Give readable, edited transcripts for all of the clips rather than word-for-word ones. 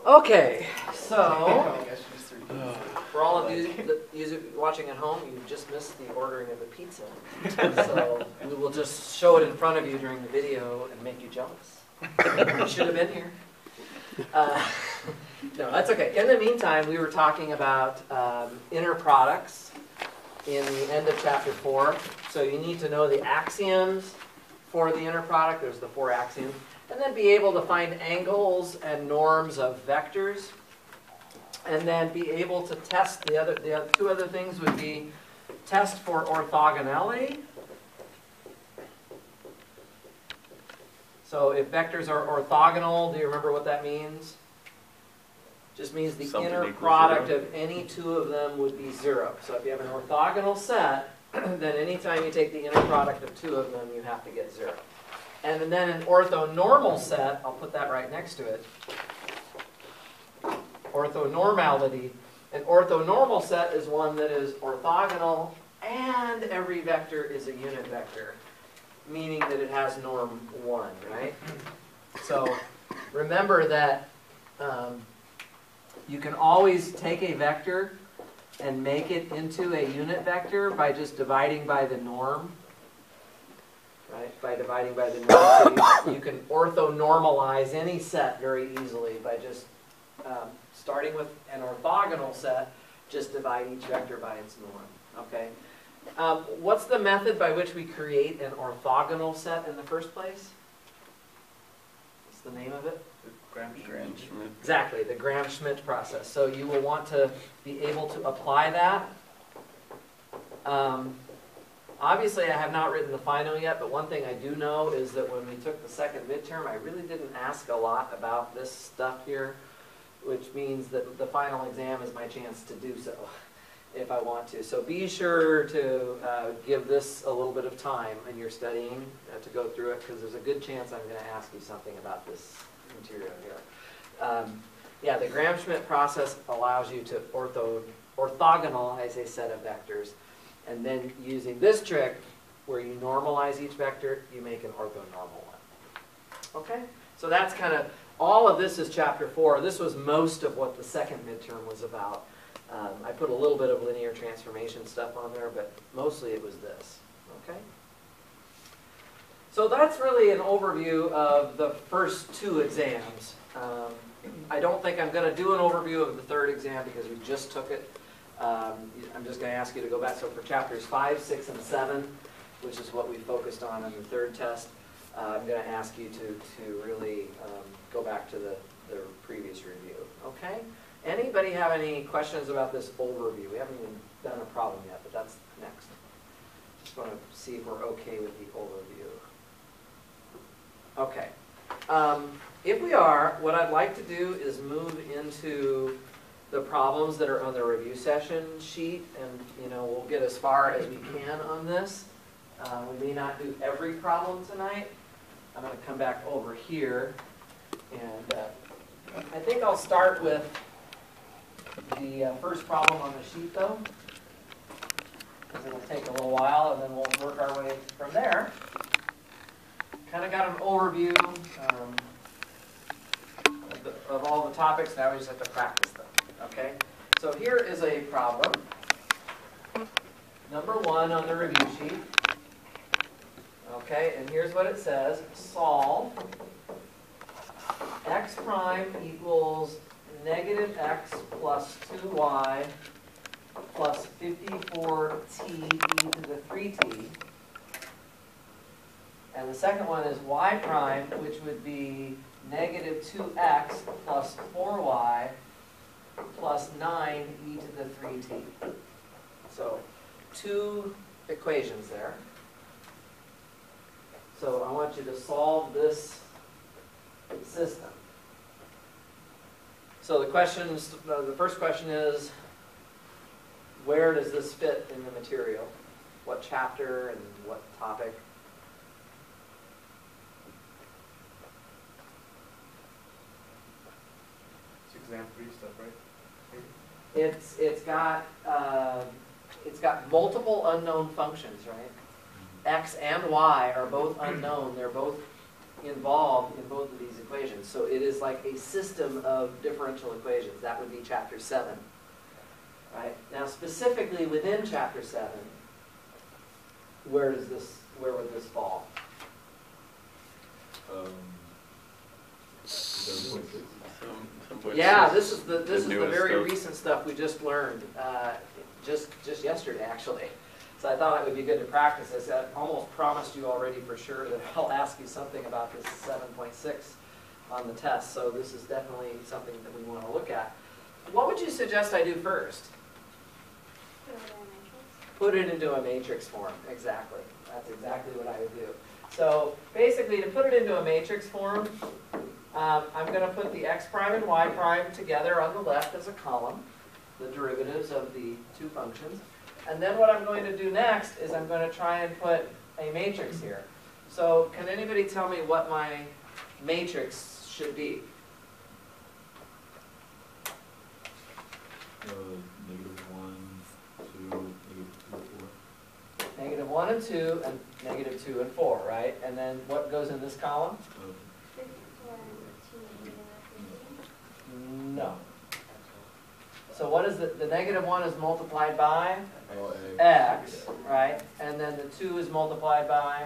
Okay, so for all of you watching at home, you just missed the ordering of the pizza. So we will just show it in front of you during the video and make you jealous. You should have been here. No, that's okay. In the meantime, we were talking about inner products in the end of chapter 4. So you need to know the axioms for the inner product. There's the 4 axioms. And then be able to find angles and norms of vectors. And then be able to test the 2 other things would be test for orthogonality. So if vectors are orthogonal, do you remember what that means? Just means the inner product of any 2 of them would be 0. So if you have an orthogonal set, then anytime you take the inner product of 2 of them, you have to get 0. And then an orthonormal set, I'll put that right next to it, orthonormality. An orthonormal set is one that is orthogonal and every vector is a unit vector, meaning that it has norm 1, right? So remember that you can always take a vector and make it into a unit vector by just dividing by the norm. Right? By dividing by the norm. So you can orthonormalize any set very easily by just starting with an orthogonal set, just divide each vector by its norm. Okay? What's the method by which we create an orthogonal set in the first place? What's the name of it? Gram-Schmidt. Exactly, the Gram-Schmidt process. So you will want to be able to apply that. Obviously, I have not written the final yet, but one thing I do know is that when we took the second midterm, I really didn't ask a lot about this stuff here, which means that the final exam is my chance to do so, if I want to. So be sure to give this a little bit of time in your studying to go through it, because there's a good chance I'm going to ask you something about this material here. Yeah, the Gram-Schmidt process allows you to orthogonalize a set of vectors. And then using this trick, where you normalize each vector, you make an orthonormal one. Okay? So that's kind of, all of this is chapter 4. This was most of what the second midterm was about. I put a little bit of linear transformation stuff on there, but mostly it was this. Okay? So that's really an overview of the first 2 exams. I don't think I'm going to do an overview of the third exam because we just took it. I'm just going to ask you to go back. So for chapters 5, 6, and 7, which is what we focused on in the third test, I'm going to ask you to really go back to the previous review. Okay? Anybody have any questions about this overview? We haven't even done a problem yet, but that's next. Just want to see if we're okay with the overview. Okay. If we are, what I'd like to do is move into the problems that are on the review session sheet, and we'll get as far as we can on this. We may not do every problem tonight. I'm going to come back over here, and I think I'll start with the first problem on the sheet, though, because it'll take a little while, and then we'll work our way from there. Kind of got an overview of all the topics. Now we just have to practice them. Okay, so here is a problem, number 1 on the review sheet. Okay, and here's what it says. Solve x prime equals negative x plus 2y plus 54t e to the 3t. And the second one is y prime, which would be negative 2x plus 4y plus 9 e to the 3t. So 2 equations there. So I want you to solve this system. So the first question is, where does this fit in the material? What chapter and what topic? It's exam 3 stuff, right? It's got multiple unknown functions, right? X and y are both unknown. They're both involved in both of these equations. So it is like a system of differential equations. That would be chapter 7. Right? Now specifically within chapter 7, where would this fall? Yeah, this is the very recent stuff we just learned just yesterday actually. So I thought it would be good to practice this. I almost promised you already for sure that I'll ask you something about this 7.6 on the test. So this is definitely something that we want to look at. What would you suggest I do first? Put it into a matrix form. Exactly. That's exactly what I would do. So basically, to put it into a matrix form, I'm going to put the x prime and y prime together on the left as a column, the derivatives of the two functions. And then what I'm going to do next is I'm going to try and put a matrix here. So can anybody tell me what my matrix should be? Negative 1 and 2 and negative 2 and 4, right? And then what goes in this column? No. So what is the negative 1 is multiplied by? X, right? And then the 2 is multiplied by?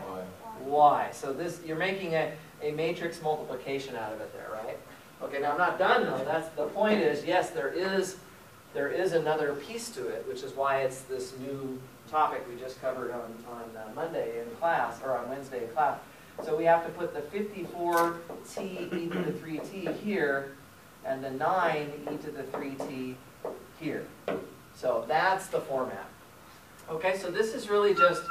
Y. So this, you're making a matrix multiplication out of it there, right? Okay, now I'm not done though. That's the point is, yes, there is another piece to it, which is why it's this new topic we just covered on Monday in class, or on Wednesday in class. So we have to put the 54t e to the 3t here, and the 9 e to the 3t here. So that's the format. Okay, so this is really just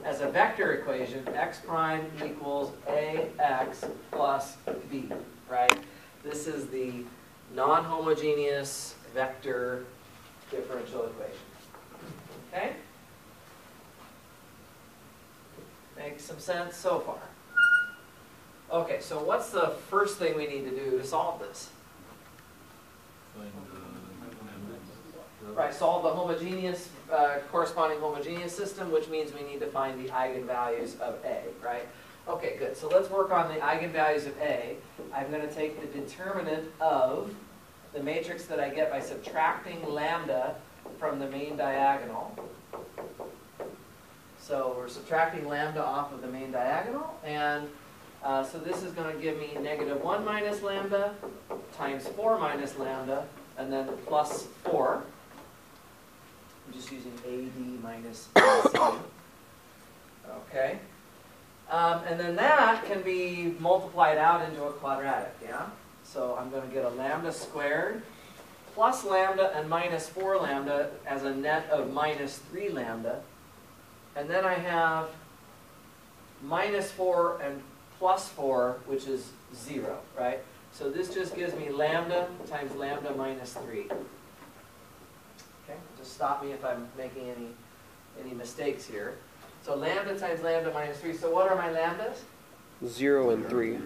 as a vector equation, x prime equals ax plus b, right? This is the non-homogeneous vector differential equation. Okay? Makes some sense so far. Okay, so what's the first thing we need to do to solve this? Right, solve the homogeneous, corresponding homogeneous system, which means we need to find the eigenvalues of A, right? Okay, good. So let's work on the eigenvalues of A. I'm going to take the determinant of the matrix that I get by subtracting lambda from the main diagonal. So we're subtracting lambda off of the main diagonal, and so this is going to give me negative 1 minus lambda times 4 minus lambda, and then plus 4. I'm just using AD minus AC. Okay. And then that can be multiplied out into a quadratic, yeah? So I'm going to get a lambda squared plus lambda and minus 4 lambda as a net of minus 3 lambda. And then I have minus 4 and plus 4, which is 0, right? So this just gives me lambda times lambda minus 3. Okay, just stop me if I'm making any mistakes here. So lambda times lambda minus 3. So what are my lambdas? 0 and 3.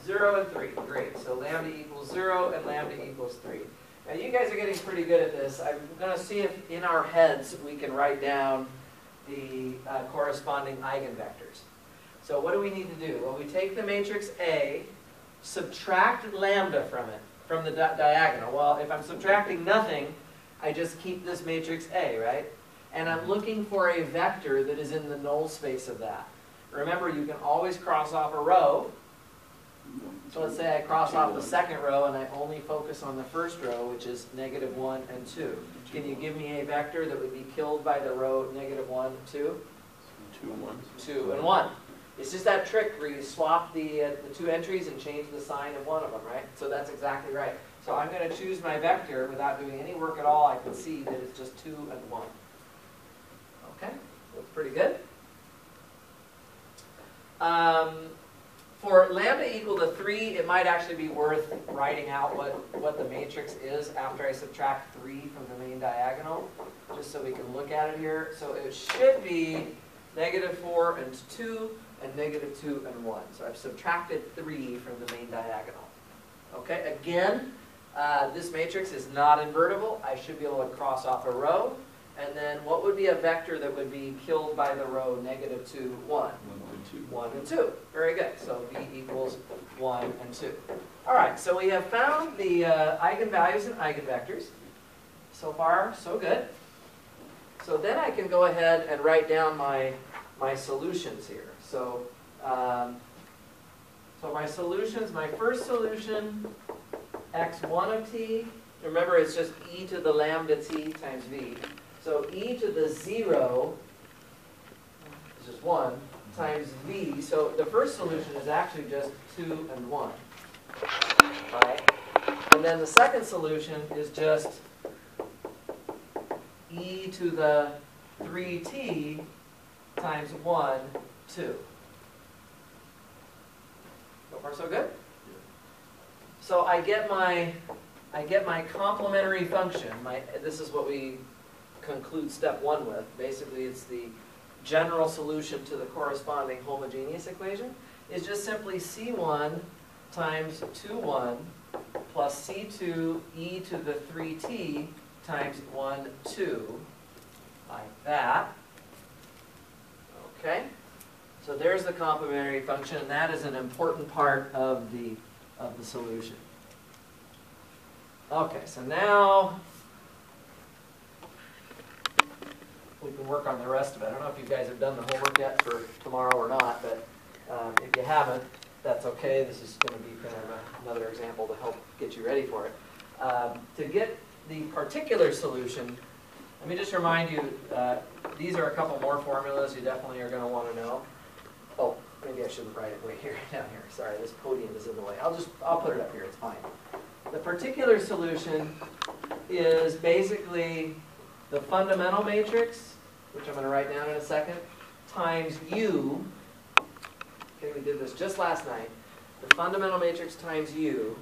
0 and 3. Great. So lambda equals 0 and lambda equals 3. Now you guys are getting pretty good at this. I'm going to see if in our heads we can write down the corresponding eigenvectors. So what do we need to do? Well, we take the matrix A, subtract lambda from it, from the diagonal. Well, if I'm subtracting nothing, I just keep this matrix A, right? And I'm looking for a vector that is in the null space of that. Remember, you can always cross off a row. So let's say I cross off the second row and I only focus on the first row, which is negative 1 and 2. Can you give me a vector that would be killed by the row negative 1, 2? 2 and 1. 2 and 1. It's just that trick where you swap the two entries and change the sign of one of them, right? So that's exactly right. So I'm going to choose my vector without doing any work at all. I can see that it's just 2 and 1. Okay, looks pretty good. For lambda equal to 3, it might actually be worth writing out what the matrix is after I subtract 3 from the main diagonal, just so we can look at it here. So it should be negative 4 and 2, and negative 2 and 1. So I've subtracted 3 from the main diagonal. Okay, again, this matrix is not invertible. I should be able to cross off a row. And then what would be a vector that would be killed by the row negative 2, 1? and 2. 1 and 2. Very good. So B equals 1 and 2. All right, so we have found the eigenvalues and eigenvectors. So far, so good. So then I can go ahead and write down my solutions here. So, so my solutions, my first solution, x1 of t. Remember, it's just e to the lambda t times v. So e to the 0 is just 1 times v. So the first solution is actually just 2 and 1. Right? And then the second solution is just e to the 3t times 1, 2. So far so good? So I get my complementary function. This is what we conclude step 1 with. Basically, it's the general solution to the corresponding homogeneous equation. Is just simply c1 times 2, 1 plus c2 e to the 3t times 1, 2, like that. Okay? So there's the complementary function, and that is an important part of the solution. Okay, so now we can work on the rest of it. I don't know if you guys have done the homework yet for tomorrow or not, but if you haven't, that's okay. This is going to be kind of another example to help get you ready for it. To get the particular solution, let me just remind you, these are a couple more formulas you definitely are going to want to know. Oh, maybe I shouldn't write it way here, down here. Sorry, this podium is in the way. I'll put it up here, it's fine. The particular solution is basically the fundamental matrix, which I'm going to write down in a second, times U. Okay, we did this just last night. The fundamental matrix times U,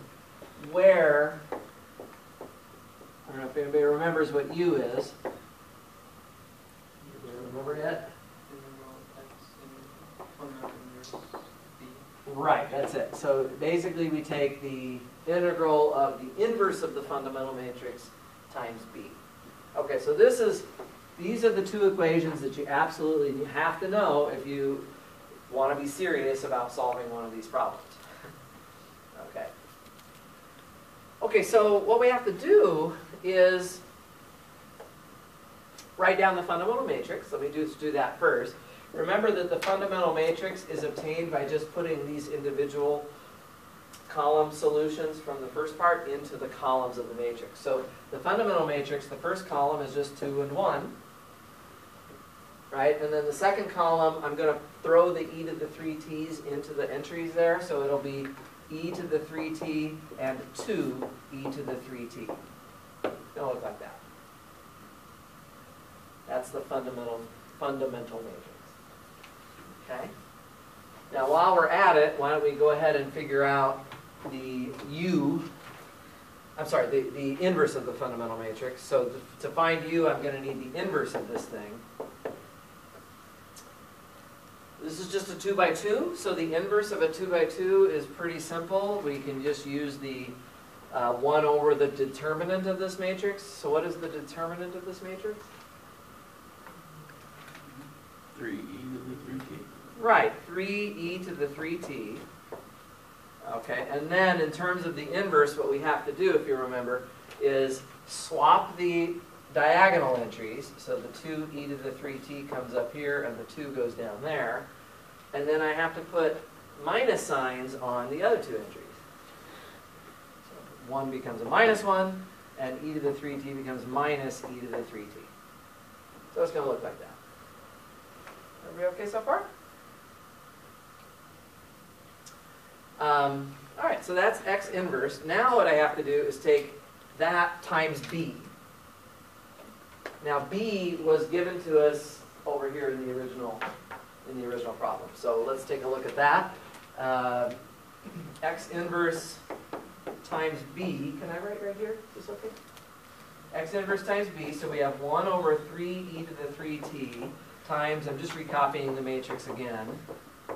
where, I don't know if anybody remembers what U is. Anybody remember yet? Right, that's it. So basically we take the integral of the inverse of the fundamental matrix times B. Okay, so these are the two equations that you absolutely have to know if you want to be serious about solving one of these problems. Okay. Okay, so what we have to do is write down the fundamental matrix. Let me do that first. Remember that the fundamental matrix is obtained by just putting these individual column solutions from the first part into the columns of the matrix. So the fundamental matrix, the first column is just 2 and 1. Right? And then the second column, I'm going to throw the e to the 3t's into the entries there. So it'll be e to the 3t and 2 e to the 3t. It'll look like that. That's the fundamental matrix. Okay? Now while we're at it, why don't we go ahead and figure out the inverse of the fundamental matrix. So to find U, I'm going to need the inverse of this thing. This is just a 2 by 2, so the inverse of a 2 by 2 is pretty simple. We can just use the 1 over the determinant of this matrix. So what is the determinant of this matrix? 3e to the 3t. Right, 3e to the 3t. Okay, and then in terms of the inverse, what we have to do, if you remember, is swap the diagonal entries. So the 2e to the 3t comes up here, and the 2 goes down there. And then I have to put minus signs on the other two entries. So 1 becomes a minus 1, and e to the 3t becomes minus e to the 3t. So it's going to look like that. Everybody okay so far? All right, so that's x inverse. Now what I have to do is take that times b. Now b was given to us over here in the original problem. So let's take a look at that. X inverse times b. Can I write right here? Is this okay? X inverse times b. So we have 1 over 3e to the 3t times, I'm just recopying the matrix again.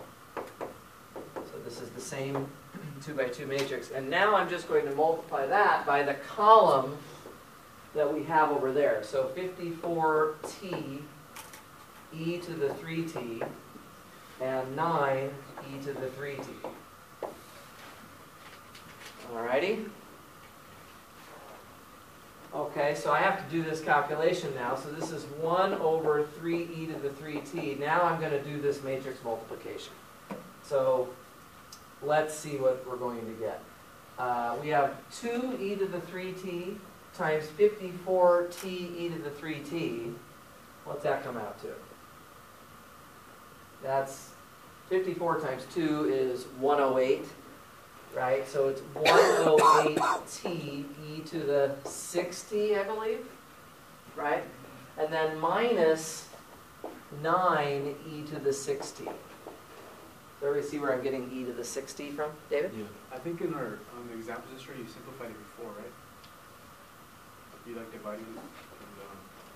So this is the same 2 by 2 matrix. And now I'm just going to multiply that by the column that we have over there. So 54t e to the 3t. and 9 e to the 3t. Alrighty? Okay, so I have to do this calculation now. So this is 1 over 3e to the 3t. Now I'm going to do this matrix multiplication. So let's see what we're going to get. We have 2e to the 3t times 54t e to the 3t. What's that come out to? That's 54 times 2 is 108. Right, so it's 108t e to the 60, I believe, right? And then minus 9 e to the 60. So everybody see where I'm getting e to the 60 from, David? Yeah. I think on the examples history, you simplified it before, right? You like dividing it?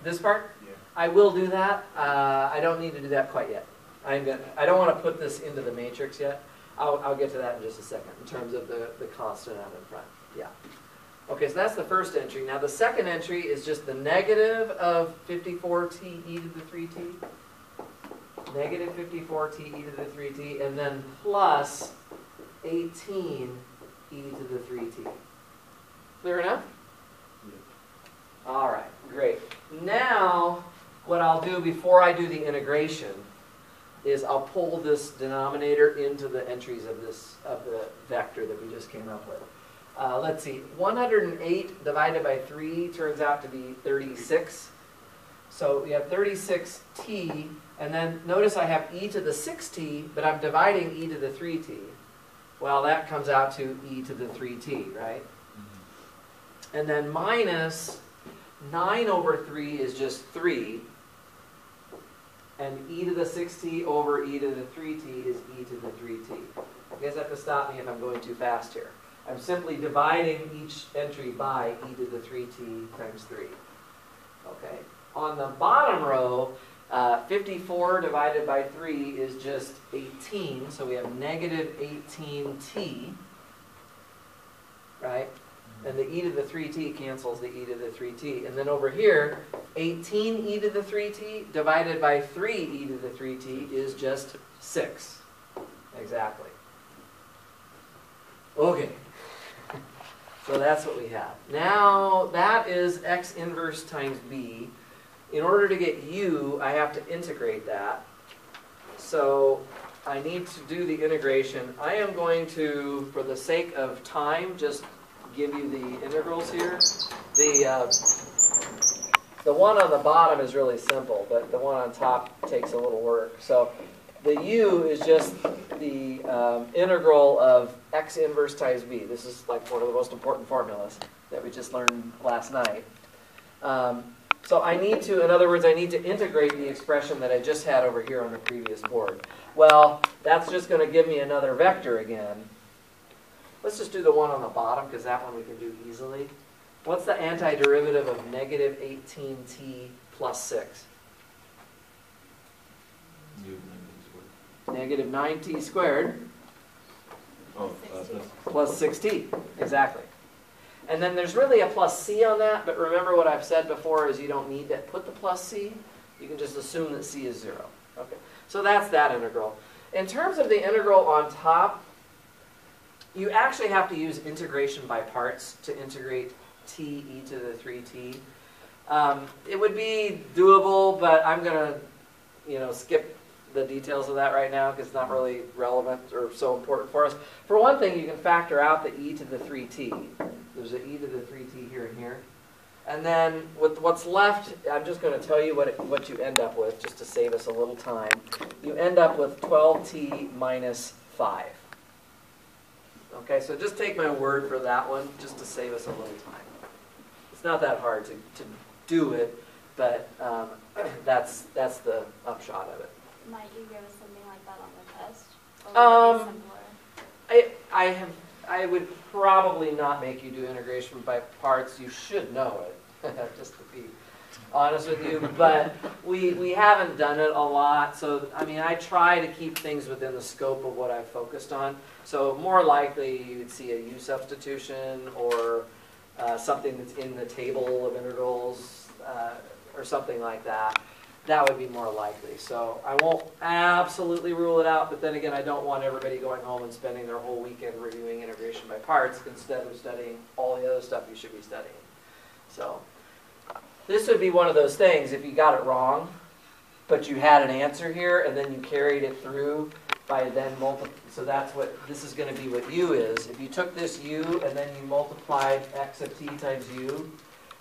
This part? Yeah. I will do that. I don't need to do that quite yet. I don't want to put this into the matrix yet. I'll get to that in just a second in terms of the constant out in front. Yeah. Okay, so that's the first entry. Now the second entry is just the negative of 54t e to the 3t. Negative 54t e to the 3t, and then plus 18 e to the 3t. Clear enough? Yeah. All right, great. Now, what I'll do before I do the integration is I'll pull this denominator into the entries of the vector that we just came up with. Let's see, 108 divided by 3 turns out to be 36. So we have 36t, and then notice I have e to the 6t, but I'm dividing e to the 3t. Well, that comes out to e to the 3t, right? Mm-hmm. And then minus 9 over 3 is just 3. And e to the 6t over e to the 3t is e to the 3t. You guys have to stop me if I'm going too fast here. I'm simply dividing each entry by e to the 3t times 3. Okay. On the bottom row, 54 divided by 3 is just 18. So we have negative 18t. Right? And the e to the 3t cancels the e to the 3t. And then over here, 18 e to the 3t divided by 3 e to the 3t is just 6. Exactly. Okay. So that's what we have. Now, that is x inverse times b. In order to get u, I have to integrate that. So I need to do the integration. I am going to, for the sake of time, just give you the integrals here. The one on the bottom is really simple, but the one on top takes a little work. So the u is just the integral of x inverse times b. This is like one of the most important formulas that we just learned last night. So I need to, in other words, I need to integrate the expression that I just had over here on the previous board. Well, that's just going to give me another vector again. Let's just do the one on the bottom, because that one we can do easily. What's the antiderivative of negative 18t plus 6? Negative 9t squared. Oh, Plus 6t. Exactly. And then there's really a plus c on that, but remember what I've said before is you don't need to put the plus c. You can just assume that c is 0. Okay. So that's that integral. In terms of the integral on top, you actually have to use integration by parts to integrate t e to the 3t. It would be doable, but I'm going to skip the details of that right now because it's not really relevant or so important for us. For one thing, you can factor out the e to the 3t. There's an e to the 3t here and here. And then with what's left, I'm just going to tell you what you end up with, just to save us a little time. You end up with 12t minus 5. Okay, so just take my word for that one, just to save us a little time. It's not that hard to do it, but that's the upshot of it. Might you give us something like that on the test? Or would it be simpler? I would probably not make you do integration by parts. You should know it, just to be honest with you. But we haven't done it a lot. So, I mean, I try to keep things within the scope of what I've focused on. So more likely you would see a u substitution or something that's in the table of integrals or something like that. that would be more likely. So I won't absolutely rule it out, but then again, I don't want everybody going home and spending their whole weekend reviewing integration by parts instead of studying all the other stuff you should be studying. So this would be one of those things, if you got it wrong, but you had an answer here, and then you carried it through by then so that's what, this is going to be what u is. If you took this u and then you multiplied x of t times u,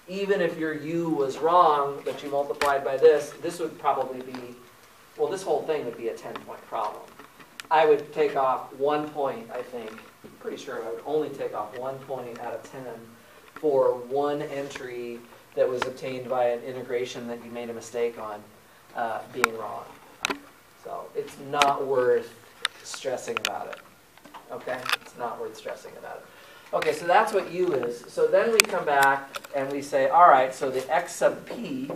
even if your u was wrong, but you multiplied by this would probably be, well, this whole thing would be a 10-point problem. I would take off 1 point, I think. I'm pretty sure I would only take off 1 point out of 10 for one entry that was obtained by an integration that you made a mistake on being wrong. So it's not worth stressing about it. Okay? It's not worth stressing about it. Okay, so that's what u is. So then we come back and we say, all right, so the x sub p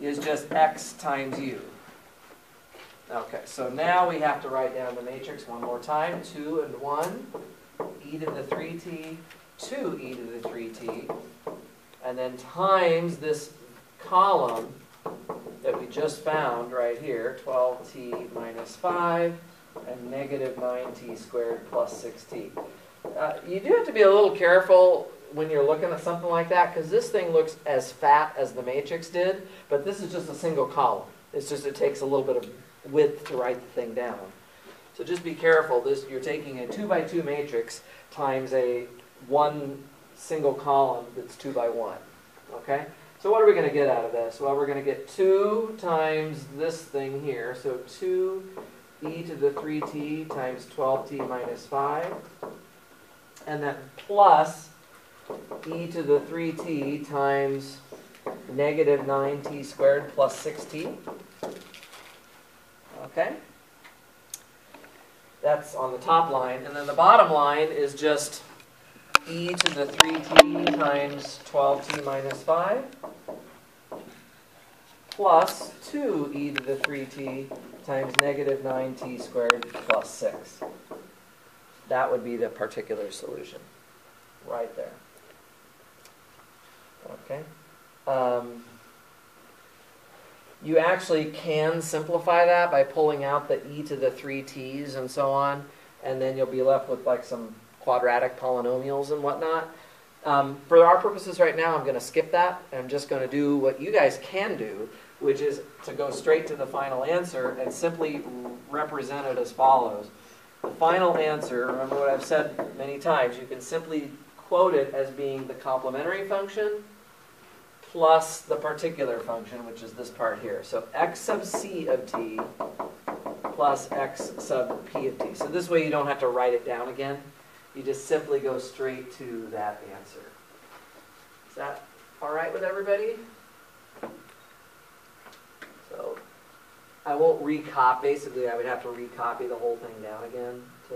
is just x times u. Okay, so now we have to write down the matrix one more time. 2 and 1, e to the 3t, 2e to the 3t, and then times this column that we just found right here, 12t minus 5, and negative 9t squared plus 6t. You do have to be a little careful when you're looking at something like that, because this thing looks as fat as the matrix did, but this is just a single column. It's just it takes a little bit of width to write the thing down. So just be careful. You're taking a 2 by 2 matrix times a one single column that's 2 by 1. Okay? So what are we going to get out of this? Well, we're going to get 2 times this thing here. So 2e to the 3t times 12t minus 5. And then plus e to the 3t times negative 9t squared plus 6t. Okay? That's on the top line. And then the bottom line is just e to the 3t times 12t minus 5 plus 2e to the 3t times negative 9t squared plus 6. That would be the particular solution right there. Okay. You actually can simplify that by pulling out the e to the 3t's and so on, and then you'll be left with like some quadratic polynomials and whatnot. For our purposes right now, I'm going to skip that. I'm just going to do what you guys can do, which is to go straight to the final answer and simply represent it as follows. The final answer, remember what I've said many times, you can simply quote it as being the complementary function plus the particular function, which is this part here. So x sub c of t plus x sub p of t. So this way you don't have to write it down again. You just simply go straight to that answer. Is that all right with everybody? So I won't recopy. Basically, I would have to recopy the whole thing down again to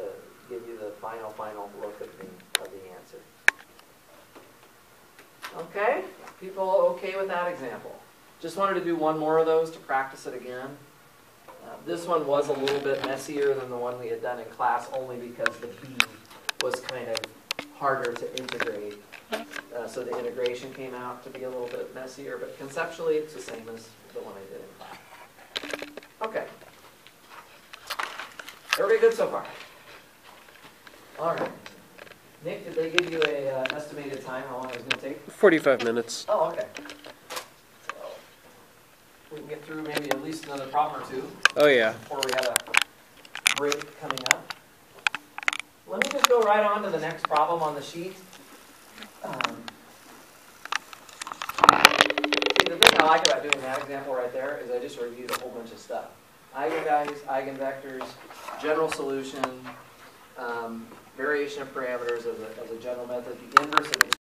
give you the final look of the answer. Okay? People okay with that example? Just wanted to do one more of those to practice it again. This one was a little bit messier than the one we had done in class, only because the b was kind of harder to integrate. So the integration came out to be a little bit messier, but conceptually it's the same as the one I did in class. Okay. Everybody good so far? All right. Nick, did they give you an estimated time how long it was going to take? 45 minutes. Oh, okay. So we can get through maybe at least another problem or two. Oh, yeah. Before we have a break coming up. Let me just go right on to the next problem on the sheet. See, the thing I like about doing that example right there is I just reviewed a whole bunch of stuff. Eigenvalues, eigenvectors, general solution, variation of parameters as a general method, the inverse of